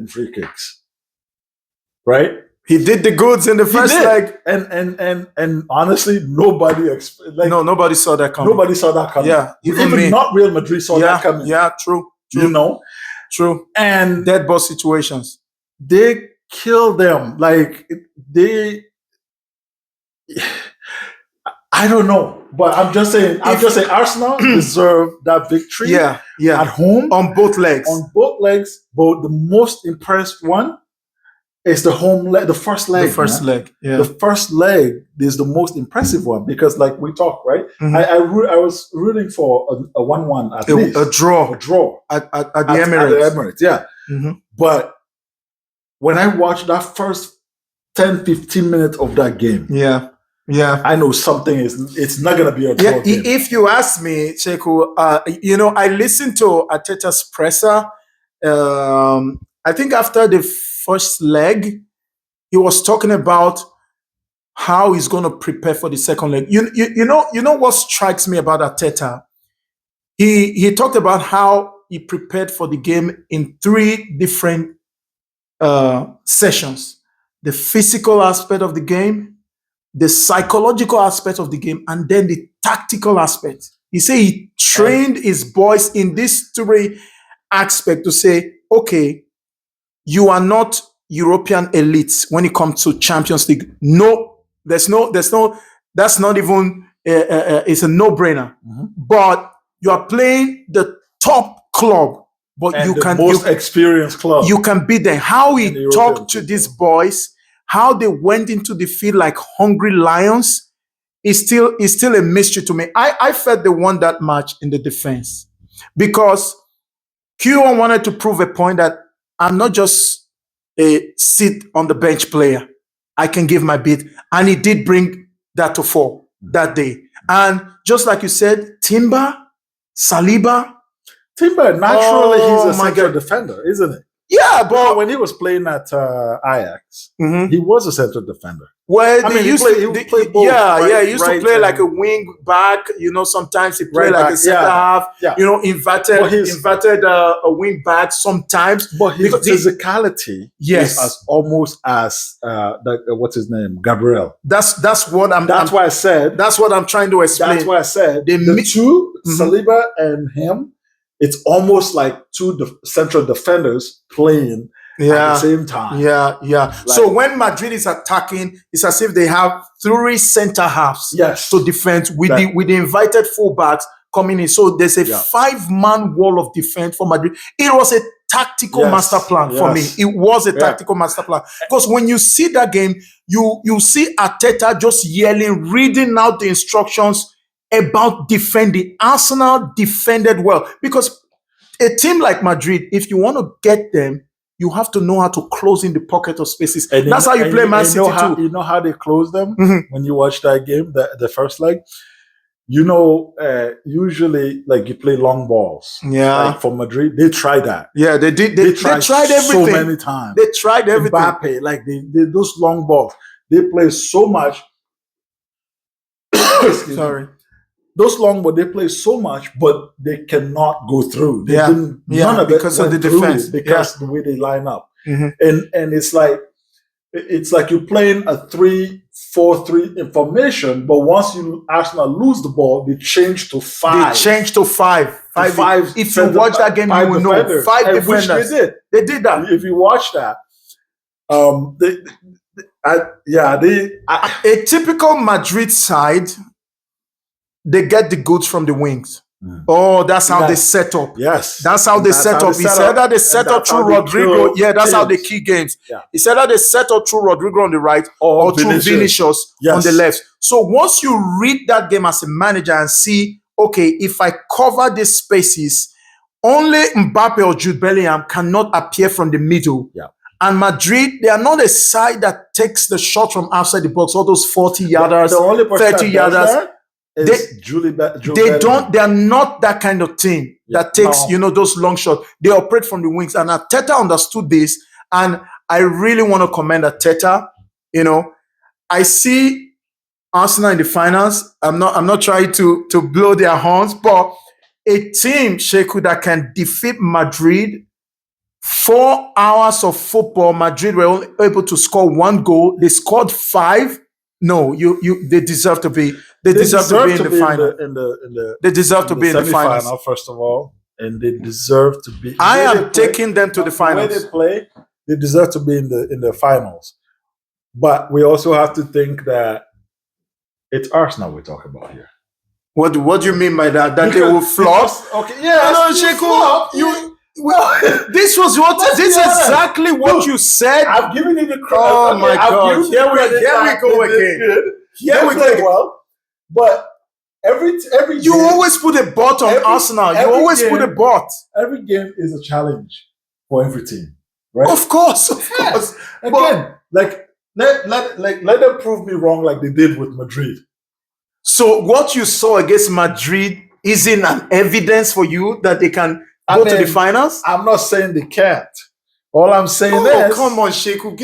in free kicks, right? He did the goods in the first leg, and honestly, nobody nobody saw that coming. Nobody saw that coming. Yeah, even not Real Madrid saw that coming. Yeah, true. True. And dead ball situations. They kill them I don't know, but I'm just saying. Arsenal deserve that victory. Yeah, at home on both legs. But the most impressed one is the home leg, the first leg. The first leg. Yeah, the first leg is the most impressive one because, like we talked, right? Mm-hmm. I was rooting for a 1-1 at least, a draw at the Emirates. At the Emirates, yeah. Mm-hmm. But when I watched that first 10-15 minutes of that game, yeah, I know it's not going to be a draw game. If you ask me, Sheku, I listened to Arteta's presser. I think after the first leg, he was talking about how he's going to prepare for the second leg. You know what strikes me about Arteta? He talked about how he prepared for the game in 3 different sessions: the physical aspect of the game, the psychological aspect of the game, and then the tactical aspect. He said he trained his boys in these 3 aspects to say, okay, you are not European elites when it comes to Champions League. No, that's not even, it's a no-brainer. Mm-hmm. But you are playing the top club, but and the most experienced club. You can beat them. How he talked to these boys, how they went into the field like hungry lions, is still a mystery to me. I felt they won that match in the defense because Q1 wanted to prove a point that I'm not just a sit on the bench player. I can give my bit. And he did bring that to fore that day. And just like you said, Timber, Saliba. Timber, naturally, he's a central defender, isn't it? Yeah, but when he was playing at Ajax, mm-hmm. he was a central defender. Well, he used to play both. He used to play like a wing back. Sometimes he played like a center half. Yeah. Inverted a wing back sometimes. But his physicality is almost as what's his name, Gabriel. That's what I'm. That's why I said. That's what I'm trying to explain. That's why I said the 2, mm-hmm. Saliba and him. It's almost like 2 central defenders playing at the same time. Yeah. So when Madrid is attacking, it's as if they have 3 center halves to defend with the invited fullbacks coming in. So there's a 5-man wall of defense for Madrid. It was a tactical master plan for me. It was a tactical master plan. Because when you see that game, you see Arteta just yelling, reading out the instructions about defending. Arsenal defended well because a team like Madrid, if you want to get them, you have to know how to close in the pocket of spaces. And that's how you play Man City too. You know how they close them mm-hmm. when you watch that game, the first leg. Usually, like you play long balls. Yeah. Like for Madrid, they tried that. Yeah, they did. They tried everything. So many times. They tried everything. Mbappe, like those long balls. They play so much. Sorry. Those long balls, they play so much, but they cannot go through. None of it because of the defense. Because the way they line up. Mm-hmm. And it's like you're playing a 3-4-3 information, but once Arsenal lose the ball, they change to 5. Five. If you watch that game, you will know 5 defenders. They did that. If you watch that, a typical Madrid side, they get the goods from the wings. Mm. Oh, that's how they set up. Yes. That's how they set up. He said that they set up through Rodrigo. Yeah, that's how they key games. Yeah. He said that they set up through Rodrigo on the right or through Vinicius on the left. So once you read that game as a manager and see, okay, if I cover these spaces, only Mbappe or Jude Bellingham cannot appear from the middle. Yeah. And Madrid, they are not a side that takes the shot from outside the box, all those 40-yarders, the only 30-yarders. They are not that kind of team that takes, those long shots. They operate from the wings. And Arteta understood this. And I really want to commend Arteta. I see Arsenal in the finals. I'm not trying to blow their horns, but a team, Sheku, that can defeat Madrid 4 hours of football, Madrid were only able to score 1 goal. They scored 5. No, they deserve to be. They deserve to be in the final. They deserve to be in the final. First of all, and they deserve to be. I am taking them to the finals. The way they play, they deserve to be in the finals. But we also have to think that it's Arsenal we're talking about here. What do you mean by that? That they will flop? Okay, yeah. No, Sheku, this was what. This is exactly what you said. I've given you the credit. Oh my God! Here we go again. Here we go. Well, but every you game, always put a bet on Arsenal. You always put a bet. Every game is a challenge for every team, right? Of course. Again, let them prove me wrong, like they did with Madrid. So what you saw against Madrid isn't an evidence for you that they can go to the finals? I'm not saying they can't. All I'm saying is, come on, Sheku.